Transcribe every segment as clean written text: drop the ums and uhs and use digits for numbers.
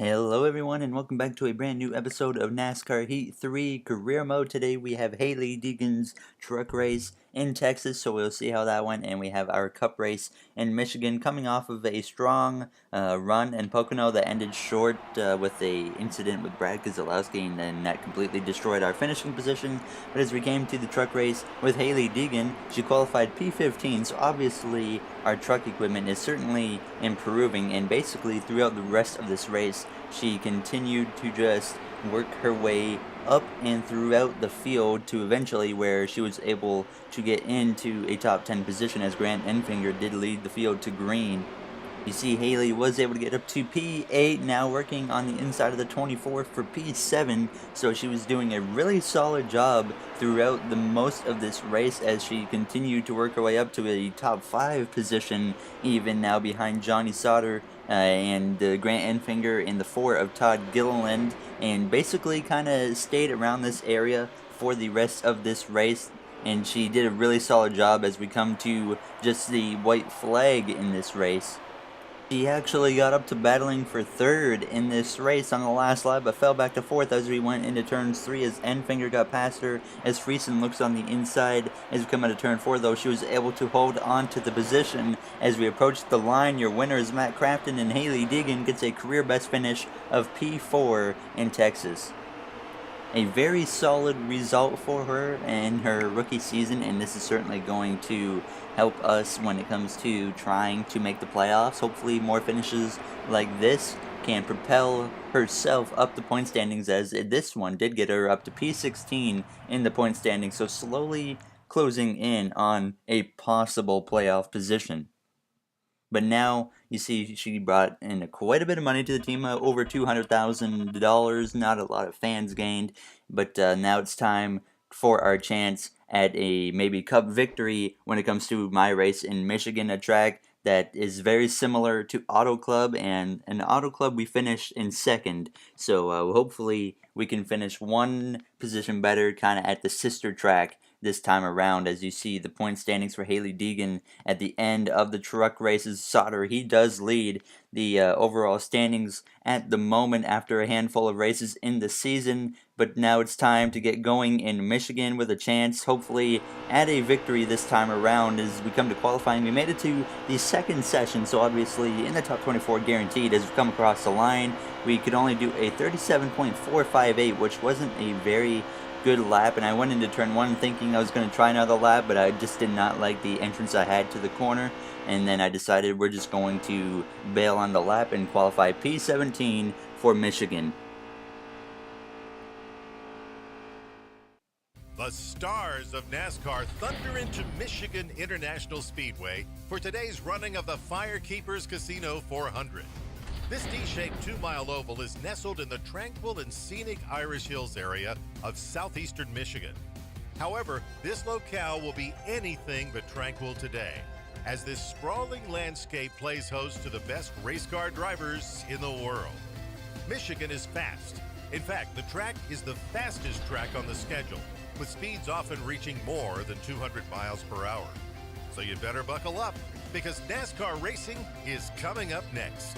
Hello everyone and welcome back to a brand new episode of NASCAR Heat 3 Career Mode. Today we have Hailie Deegan's truck race in Texas, so we'll see how that went, and we have our cup race in Michigan coming off of a strong run in Pocono that ended short with a incident with Brad Keselowski, and then that completely destroyed our finishing position. But as we came to the truck race with Hailie Deegan, she qualified P15, so obviously our truck equipment is certainly improving, and basically throughout the rest of this race she continued to just work her way up and throughout the field to eventually where she was able to get into a top 10 position as Grant Enfinger did lead the field to green. You see Hailie was able to get up to P8, now working on the inside of the 24 for P7, so she was doing a really solid job throughout the most of this race as she continued to work her way up to a top 5 position, even now behind Johnny Sauter and Grant Enfinger in the 4 of Todd Gilliland, and basically kind of stayed around this area for the rest of this race. And she did a really solid job as we come to just the white flag in this race. She actually got up to battling for third in this race on the last lap, but fell back to fourth as we went into turns 3 as Enfinger got past her. As Friesen looks on the inside as we come into turn 4, though, she was able to hold on to the position as we approached the line. Your winner is Matt Crafton, and Hailie Deegan gets a career best finish of P4 in Texas. A very solid result for her in her rookie season, and this is certainly going to help us when it comes to trying to make the playoffs. Hopefully more finishes like this can propel herself up the point standings, as this one did get her up to P16 in the point standings, so slowly closing in on a possible playoff position. But now, you see, she brought in quite a bit of money to the team, over $200,000, not a lot of fans gained, but now it's time for our chance at a maybe cup victory when it comes to my race in Michigan, a track that is very similar to Auto Club, and in Auto Club we finished in second, so hopefully we can finish one position better kind of at the sister track this time around. As you see the point standings for Hailie Deegan at the end of the truck races. Sauter, he does lead the overall standings at the moment after a handful of races in the season, but now it's time to get going in Michigan with a chance, hopefully, at a victory this time around. As we come to qualifying, we made it to the second session, so obviously in the top 24 guaranteed. As we come across the line, we could only do a 37.458, which wasn't a very good lap, and I went into turn 1 thinking I was going to try another lap, but I just did not like the entrance I had to the corner, and then I decided we're just going to bail on the lap and qualify P17 for Michigan. The stars of NASCAR thunder into Michigan International Speedway for today's running of the Firekeepers Casino 400. This D-shaped 2-mile oval is nestled in the tranquil and scenic Irish Hills area of southeastern Michigan. However, this locale will be anything but tranquil today, as this sprawling landscape plays host to the best race car drivers in the world. Michigan is fast. In fact, the track is the fastest track on the schedule, with speeds often reaching more than 200 miles per hour. So you better buckle up, because NASCAR racing is coming up next.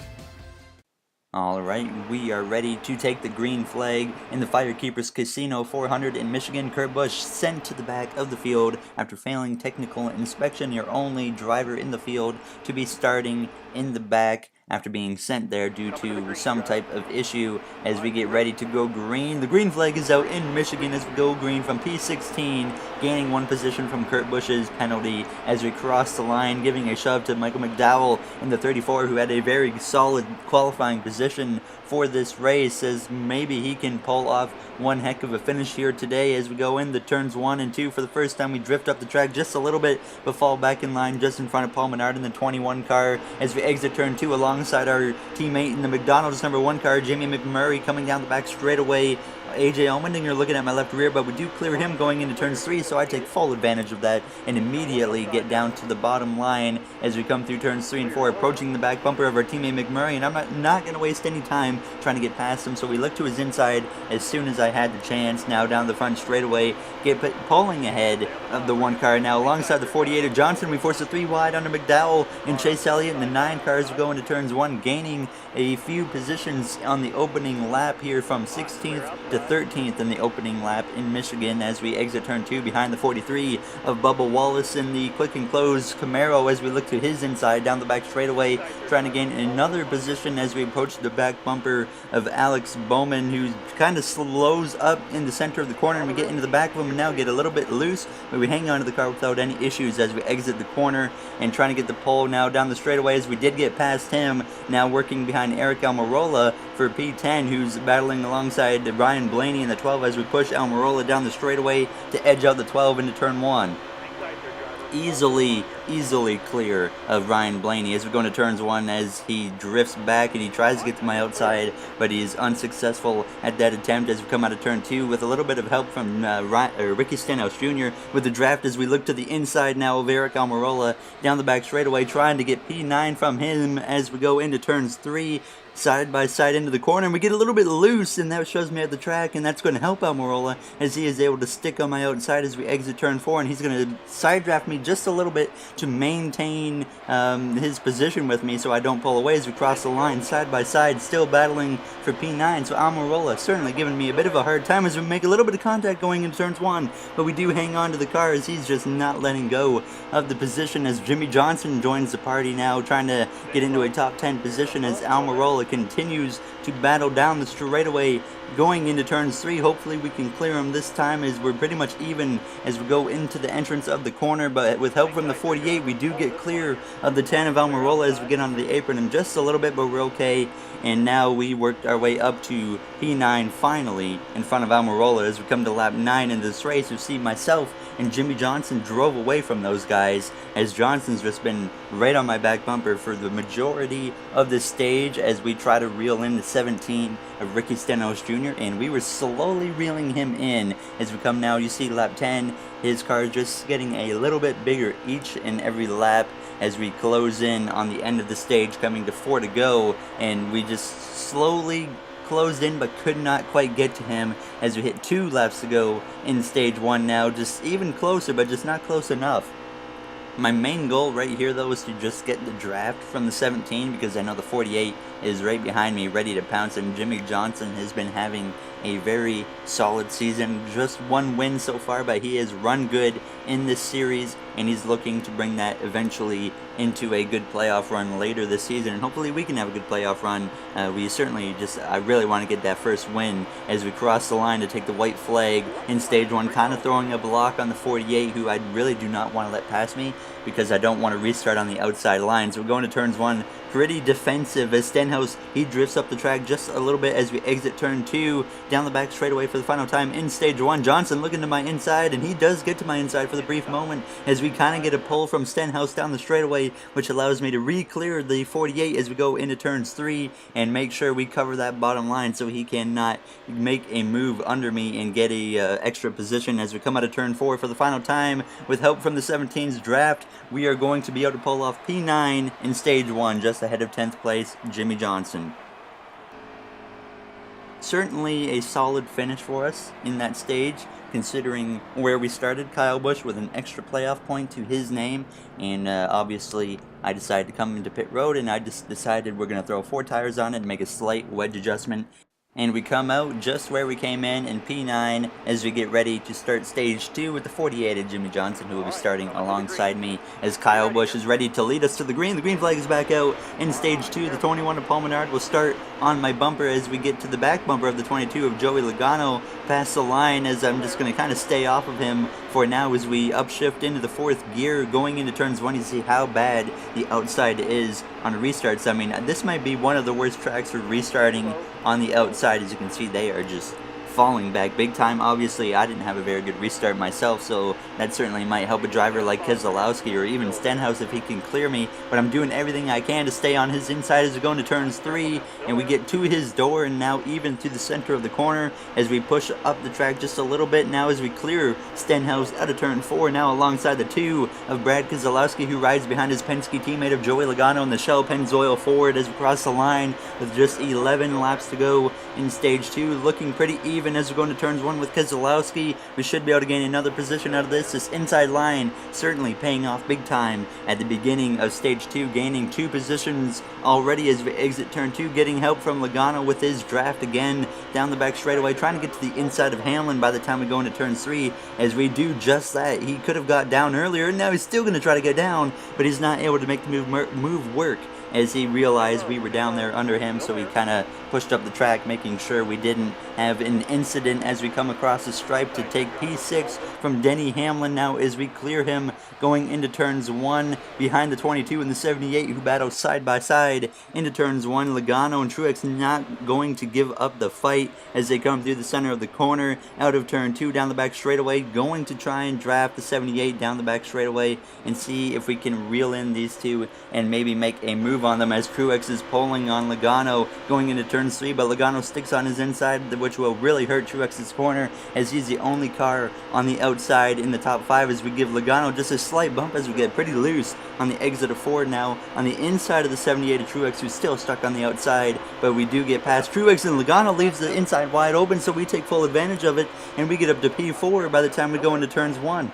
Alright, we are ready to take the green flag in the Firekeepers Casino 400 in Michigan. Kurt Busch sent to the back of the field after failing technical inspection. Your only driver in the field to be starting in the back after being sent there due to some type of issue. As we get ready to go green, the green flag is out in Michigan as we go green from P16, gaining one position from Kurt Busch's penalty as we cross the line, giving a shove to Michael McDowell in the 34, who had a very solid qualifying position for this race, as maybe he can pull off one heck of a finish here today. As we go in the turns 1 and 2 for the first time, we drift up the track just a little bit but fall back in line just in front of Paul Menard in the 21 car. As we exit turn 2 alongside our teammate in the McDonald's number 1 car, Jamie McMurray, coming down the back straightaway. AJ Allmendinger looking at my left rear, but we do clear him going into turns 3, so I take full advantage of that and immediately get down to the bottom line as we come through turns 3 and 4, approaching the back bumper of our teammate McMurray, and I'm not going to waste any time trying to get past him, so we look to his inside as soon as I had the chance. Now down the front straightaway, pulling ahead of the 1 car. Now alongside the 48 of Johnson, we force a 3 wide under McDowell and Chase Elliott, and the 9 cars go into turns 1, gaining a few positions on the opening lap here from 16th to 13th in the opening lap in Michigan as we exit turn 2 behind the 43 of Bubba Wallace in the quick and close Camaro as we look to his inside down the back straightaway, trying to gain another position as we approach the back bumper of Alex Bowman, who kind of slows up in the center of the corner, and we get into the back of him and now get a little bit loose, but we hang on to the car without any issues as we exit the corner and trying to get the pole now down the straightaway as we did get past him, now working behind Eric Almirola for P10, who's battling alongside Ryan Blaney in the 12 as we push Almirola down the straightaway to edge out the 12 into turn 1. Easily clear of Ryan Blaney as we go into turns 1 as he drifts back and he tries to get to my outside, but he is unsuccessful at that attempt as we come out of turn 2 with a little bit of help from Ricky Stenhouse Jr. with the draft as we look to the inside now of Eric Almirola down the back straightaway, trying to get P9 from him as we go into turns 3. Side by side into the corner, and we get a little bit loose, and that shows me at the track, and that's going to help Almirola as he is able to stick on my outside as we exit turn 4, and he's going to side draft me just a little bit to maintain his position with me so I don't pull away as we cross the line side by side, still battling for P9. So Almirola certainly giving me a bit of a hard time as we make a little bit of contact going into turns 1, but we do hang on to the car as he's just not letting go of the position as Jimmy Johnson joins the party now, trying to get into a top 10 position as Almirola continues to battle down the straightaway going into turns 3. Hopefully we can clear him this time as we're pretty much even as we go into the entrance of the corner, but with help from the 48 we do get clear of the 10 of Almirola as we get onto the apron in just a little bit, but we're okay. And now we worked our way up to P9 finally in front of Almirola as we come to lap 9 in this race. You see myself and Jimmy Johnson drove away from those guys as Johnson's just been right on my back bumper for the majority of this stage as we try to reel in the 17 of Ricky Stenhouse Jr. and we were slowly reeling him in as we come now. You see lap 10, his car just getting a little bit bigger each and every lap as we close in on the end of the stage, coming to 4 to go, and we just slowly closed in but could not quite get to him as we hit 2 laps to go in stage 1 now, just even closer but just not close enough. My main goal right here though is to just get the draft from the 17 because I know the 48 is right behind me ready to pounce, and Jimmy Johnson has been having a very solid season. Just 1 win so far, but he has run good in this series and he's looking to bring that eventually into a good playoff run later this season, and hopefully we can have a good playoff run. I really want to get that first win as we cross the line to take the white flag in stage 1, kind of throwing a block on the 48 who I really do not want to let pass me because I don't want to restart on the outside line. So we're going to turns 1 pretty defensive as Stenhouse, he drifts up the track just a little bit as we exit turn 2 down the back straightaway for the final time in stage 1. Johnson looking to my inside, and he does get to my inside for the brief moment as we kind of get a pull from Stenhouse down the straightaway, which allows me to re-clear the 48 as we go into turns 3 and make sure we cover that bottom line so he cannot make a move under me and get a extra position as we come out of turn 4 for the final time. With help from the 17's draft, we are going to be able to pull off P9 in stage 1, just ahead of 10th place Jimmy Johnson. Certainly a solid finish for us in that stage, considering where we started. Kyle Busch with an extra playoff point to his name, and obviously I decided to come into pit road and I just decided we're going to throw 4 tires on it and make a slight wedge adjustment. And we come out just where we came in P9 as we get ready to start stage 2 with the 48 of Jimmy Johnson, who will be starting alongside me as Kyle Busch is ready to lead us to the green. The green flag is back out in stage 2. The 21 of Paul Menard will start on my bumper as we get to the back bumper of the 22 of Joey Logano past the line, as I'm just going to kind of stay off of him for now as we upshift into the 4th gear going into turns 1. You see how bad the outside is on restarts. I mean, this might be one of the worst tracks for restarting on the outside. As you can see, they are just falling back big time. Obviously, I didn't have a very good restart myself, so that certainly might help a driver like Keselowski or even Stenhouse if he can clear me, but I'm doing everything I can to stay on his inside as we go into turns 3, and we get to his door and now even to the center of the corner as we push up the track just a little bit now as we clear Stenhouse out of turn 4, now alongside the 2 of Brad Keselowski, who rides behind his Penske teammate of Joey Logano in the Shell Pennzoil Ford as we cross the line with just 11 laps to go in stage 2, looking pretty even even as we go into turns 1 with Keselowski. We should be able to gain another position out of this. This inside line certainly paying off big time at the beginning of stage 2, gaining 2 positions already as we exit turn 2, getting help from Logano with his draft again down the back straightaway, trying to get to the inside of Hamlin by the time we go into turn 3 as we do just that. He could have got down earlier, and now he's still going to try to get down, but he's not able to make the move work as he realized we were down there under him, so he kind of pushed up the track, making sure we didn't have an incident as we come across the stripe to take P6 from Denny Hamlin now as we clear him going into turns 1 behind the 22 and the 78 who battle side by side into turns 1. Logano and Truex not going to give up the fight as they come through the center of the corner out of turn 2 down the back straightaway, going to try and draft the 78 down the back straightaway and see if we can reel in these two and maybe make a move on them as Truex is pulling on Logano going into turn 3, but Logano sticks on his inside, which will really hurt Truex's corner as he's the only car on the outside in the top 5 as we give Logano just a slight bump as we get pretty loose on the exit of 4 now on the inside of the 78 of Truex, who's still stuck on the outside, but we do get past Truex and Logano leaves the inside wide open, so we take full advantage of it and we get up to P4 by the time we go into turns 1.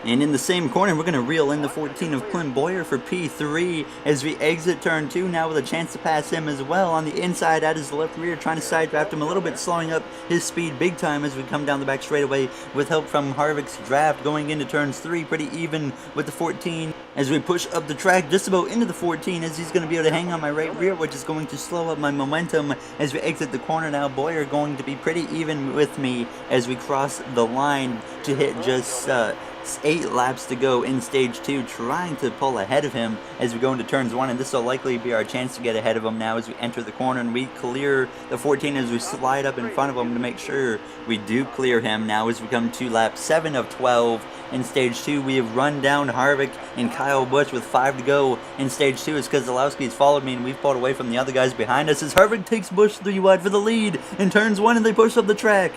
And in the same corner, we're going to reel in the 14 of Clint Boyer for P3 as we exit turn 2 now with a chance to pass him as well on the inside at his left rear, trying to side draft him a little bit, slowing up his speed big time as we come down the back straightaway with help from Harvick's draft going into turns 3, pretty even with the 14 as we push up the track just about into the 14 as he's going to be able to hang on my right rear, which is going to slow up my momentum as we exit the corner now. Boyer going to be pretty even with me as we cross the line to hit just 8 laps to go in stage 2, trying to pull ahead of him as we go into turns 1, and this will likely be our chance to get ahead of him now as we enter the corner and we clear the 14 as we slide up in front of him to make sure we do clear him now as we come to lap 7 of 12 in stage 2. We have run down Harvick and Kyle Busch with 5 to go in stage 2 as Keselowski's followed me and we've pulled away from the other guys behind us as Harvick takes Busch 3 wide for the lead in turns 1 and they push up the track.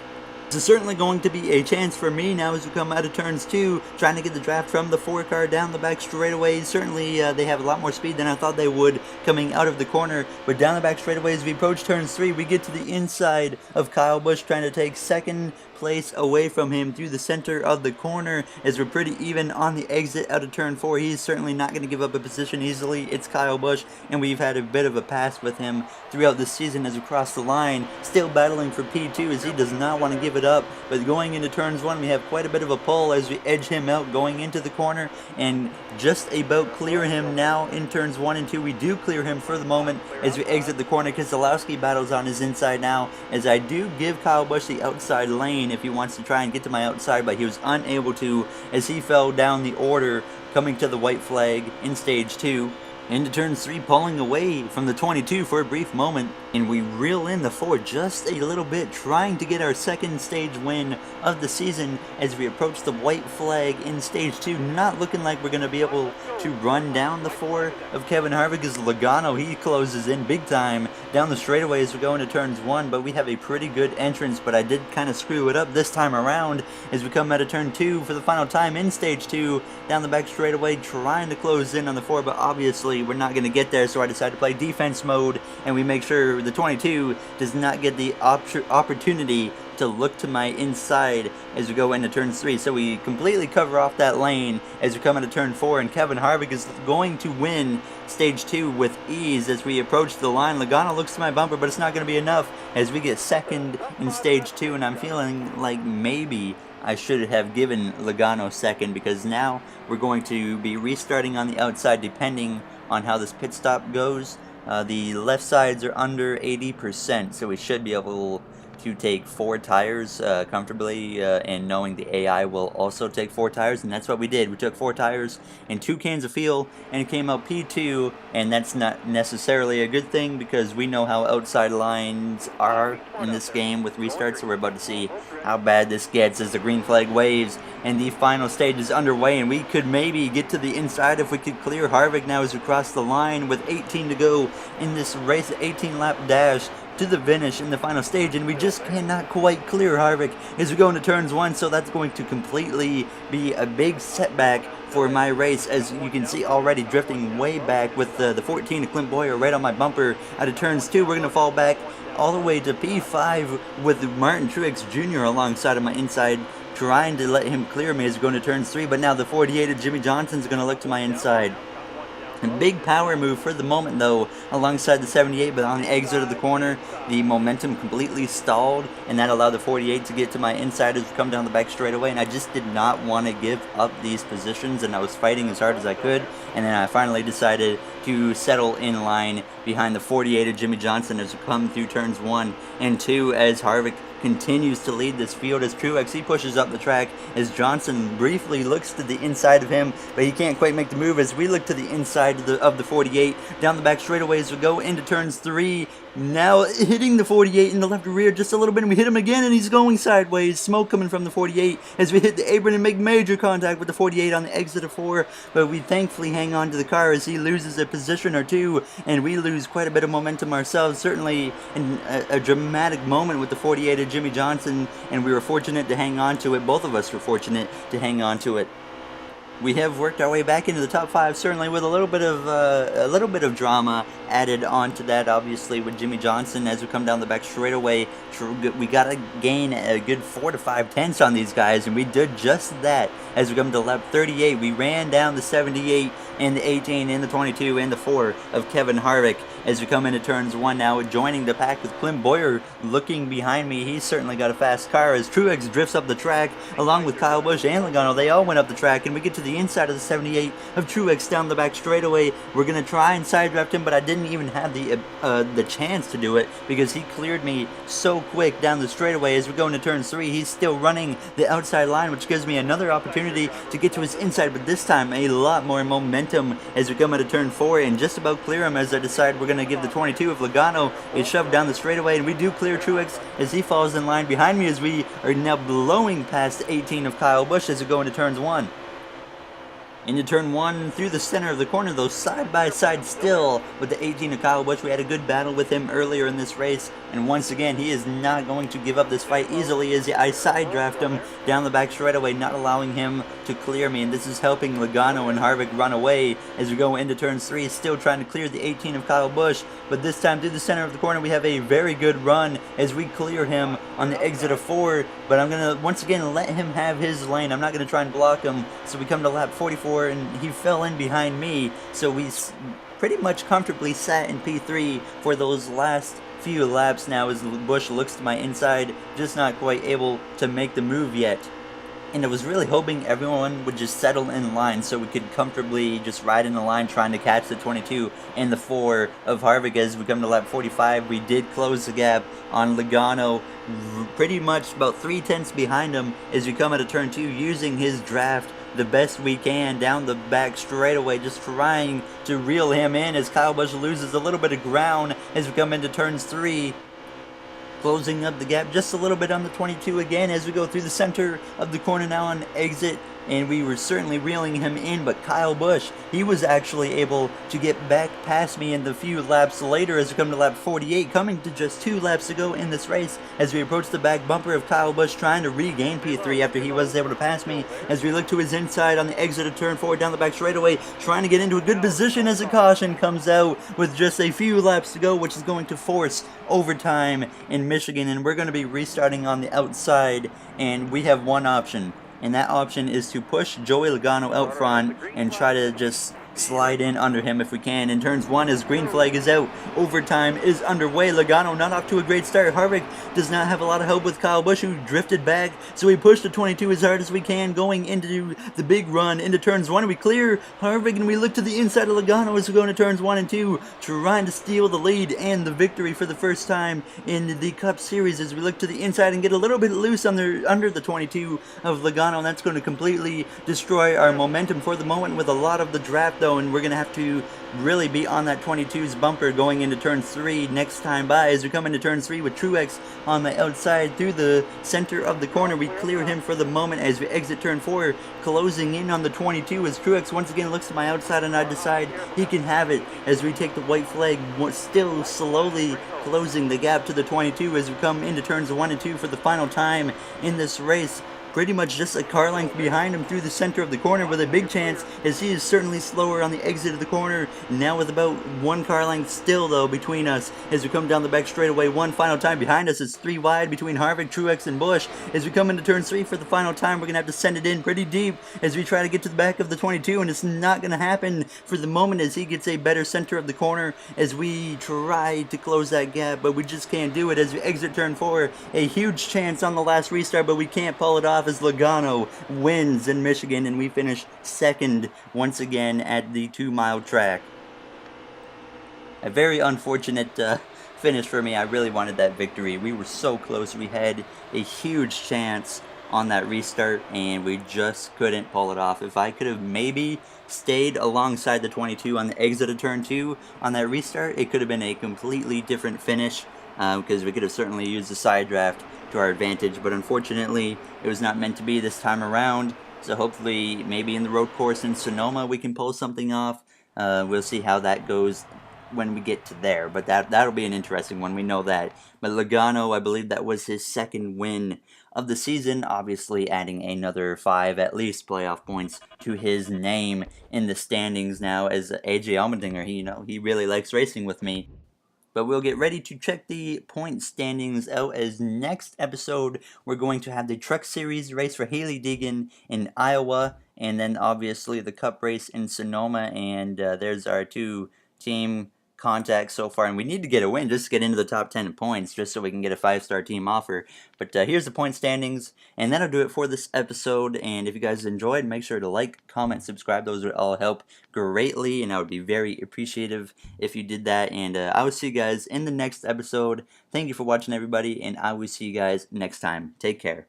This is certainly going to be a chance for me now as we come out of turns 2, trying to get the draft from the 4 car down the back straightaways. Certainly they have a lot more speed than I thought they would coming out of the corner, but down the back straightaways as we approach turns 3, we get to the inside of Kyle Busch, trying to take second place away from him through the center of the corner as we're pretty even on the exit out of turn 4. He's certainly not going to give up a position easily. It's Kyle Busch, and we've had a bit of a pass with him throughout the season as we cross the line, still battling for P2 as he does not want to give it up, but going into turns 1 we have quite a bit of a pull as we edge him out going into the corner and just about clear him now in turns 1 and 2. We do clear him for the moment as we exit the corner. Keselowski battles on his inside now as I do give Kyle Busch the outside lane if he wants to try and get to my outside, but he was unable to as he fell down the order coming to the white flag in stage 2. Into turns 3, pulling away from the 22 for a brief moment, and we reel in the 4 just a little bit, trying to get our second stage win of the season as we approach the white flag in stage 2. Not looking like we're going to be able to run down the 4 of Kevin Harvick as Logano, he closes in big time down the straightaway as we go into turns 1, but we have a pretty good entrance, but I did kind of screw it up this time around as we come out of turn 2 for the final time in stage 2, down the back straightaway, trying to close in on the 4, but obviously we're not going to get there, so I decided to play defense mode and we make sure the 22 does not get the opportunity to look to my inside as we go into turn 3. So we completely cover off that lane as we come into turn 4, and Kevin Harvick is going to win stage 2 with ease as we approach the line. Logano looks to my bumper, but it's not going to be enough as we get second in stage 2, and I'm feeling like maybe I should have given Logano second because now we're going to be restarting on the outside depending on how this pit stop goes. The left sides are under 80%, so we should be able to take 4 tires comfortably, and knowing the AI will also take 4 tires, and that's what we did. We took 4 tires and 2 cans of fuel, and it came out P2, and that's not necessarily a good thing because we know how outside lines are in this game with restarts, so we're about to see how bad this gets as the green flag waves and the final stage is underway, and we could maybe get to the inside if we could clear Harvick now as we cross the line with 18 to go in this race, 18 lap dash to the finish in the final stage, and we just cannot quite clear Harvick as we go into turns 1, so that's going to completely be a big setback for my race, as you can see already drifting way back with the 14 of Clint Boyer right on my bumper out of turns 2. We're going to fall back all the way to P5 with Martin Truex Jr. alongside of my inside, trying to let him clear me as we go into turns 3, but now the 48 of Jimmy Johnson's going to look to my inside. A big power move for the moment though alongside the 78, but on the exit of the corner the momentum completely stalled, and that allowed the 48 to get to my inside as we come down the back straightaway, and I just did not want to give up these positions, and I was fighting as hard as I could, and then I finally decided to settle in line behind the 48 of Jimmy Johnson as we come through turns 1 and 2 as Harvick continues to lead this field as Truex, he pushes up the track as Johnson briefly looks to the inside of him, but he can't quite make the move as we look to the inside of the 48 down the back straightaway as we go into turns 3. Now hitting the 48 in the left rear just a little bit, and we hit him again and he's going sideways. Smoke coming from the 48 as we hit the apron and make major contact with the 48 on the exit of 4, but we thankfully hang on to the car as he loses a position or two, and we lose quite a bit of momentum ourselves. Certainly in a dramatic moment with the 48 of Jimmy Johnson, and we were fortunate to hang on to it. Both of us were fortunate to hang on to it. We have worked our way back into the top 5, certainly with a little bit of drama added onto that, obviously, with Jimmy Johnson as we come down the back straightaway. We got to gain a good 4 to 5 tenths on these guys, and we did just that as we come to lap 38. We ran down the 78 and the 18 and the 22 and the 4 of Kevin Harvick as we come into turns 1 now, joining the pack with Clint Boyer looking behind me. He's certainly got a fast car as Truex drifts up the track along with Kyle Busch and Logano. They all went up the track, and we get to the inside of the 78 of Truex down the back straightaway. We're going to try and side draft him, but I didn't even have the chance to do it because he cleared me so quick down the straightaway. As we go into turn 3, he's still running the outside line, which gives me another opportunity to get to his inside, but this time a lot more momentum as we come into turn 4 and just about clear him as I decide we're going to give the 22 of Logano a shove down the straightaway, and we do clear Truex as he falls in line behind me as we are now blowing past 18 of Kyle Busch as we go into turns 1. Into turn 1 through the center of the corner, though, side by side still with the 18 of Kyle Busch. We had a good battle with him earlier in this race, and once again he is not going to give up this fight easily as I side draft him down the back straightaway, not allowing him to clear me, and this is helping Logano and Harvick run away as we go into turns 3, still trying to clear the 18 of Kyle Busch, but this time through the center of the corner we have a very good run as we clear him on the exit of 4, but I'm going to once again let him have his lane. I'm not going to try and block him, so we come to lap 44 and he fell in behind me, so we pretty much comfortably sat in P3 for those last few laps now as Busch looks to my inside, just not quite able to make the move yet. And I was really hoping everyone would just settle in line so we could comfortably just ride in the line trying to catch the 22 and the 4 of Harvick. As we come to lap 45, we did close the gap on Logano, pretty much about 3 tenths behind him as we come out of turn 2, using his draft the best we can down the back straightaway, just trying to reel him in as Kyle Busch loses a little bit of ground as we come into turns 3. Closing up the gap just a little bit on the 22 again as we go through the center of the corner now on exit, and we were certainly reeling him in, but Kyle Busch, he was actually able to get back past me in the few laps later as we come to lap 48, coming to just 2 laps to go in this race as we approach the back bumper of Kyle Busch, trying to regain P3 after he was able to pass me as we look to his inside on the exit of turn 4 down the back straightaway, trying to get into a good position as a caution comes out with just a few laps to go, which is going to force overtime in Michigan, and we're going to be restarting on the outside, and we have one option, and that option is to push Joey Logano out front and try to just slide in under him if we can. In turns 1 as green flag is out, overtime is underway. Logano not off to a great start. Harvick does not have a lot of help with Kyle Busch, who drifted back, so we push the 22 as hard as we can going into the big run into turns 1. We clear Harvick and we look to the inside of Logano as we go into turns 1 and 2, trying to steal the lead and the victory for the first time in the Cup Series as we look to the inside and get a little bit loose under the 22 of Logano, and that's going to completely destroy our momentum for the moment with a lot of the draft though, and we're going to have to really be on that 22's bumper going into turn 3 next time by as we come into turn 3 with Truex on the outside through the center of the corner. We clear him for the moment as we exit turn 4, closing in on the 22 as Truex once again looks to my outside, and I decide he can have it as we take the white flag, still slowly closing the gap to the 22 as we come into turns 1 and 2 for the final time in this race. pretty much just a car length behind him through the center of the corner with a big chance, as he is certainly slower on the exit of the corner. Now with about 1 car length still though between us as we come down the back straightaway one final time. Behind us it's 3 wide between Harvick, Truex, and Busch. As we come into turn 3 for the final time, we're gonna have to send it in pretty deep as we try to get to the back of the 22, and it's not gonna happen for the moment as he gets a better center of the corner as we try to close that gap, but we just can't do it as we exit turn 4. A huge chance on the last restart, but we can't pull it off as Logano wins in Michigan, and we finish second once again at the 2-mile track. A very unfortunate finish for me. I really wanted that victory. We were so close. We had a huge chance on that restart, and we just couldn't pull it off. If I could have maybe stayed alongside the 22 on the exit of turn 2 on that restart, it could have been a completely different finish, because we could have certainly used the side draft to our advantage, but unfortunately it was not meant to be this time around. So hopefully maybe in the road course in Sonoma we can pull something off. We'll see how that goes when we get to there, but that'll be an interesting one, we know that. But Logano, I believe that was his second win of the season, obviously adding another 5 at least playoff points to his name in the standings now as AJ Allmendinger. He really likes racing with me. But we'll get ready to check the point standings out, as next episode we're going to have the Truck Series race for Hailie Deegan in Iowa, and then obviously the Cup race in Sonoma, and there's our 2 team contacts so far, and we need to get a win just to get into the top 10 in points, just so we can get a 5-star team offer. But here's the point standings, and that'll do it for this episode. And if you guys enjoyed, make sure to like, comment, subscribe. Those would all help greatly, and I would be very appreciative if you did that. And I will see you guys in the next episode. Thank you for watching, everybody, and I will see you guys next time. Take care.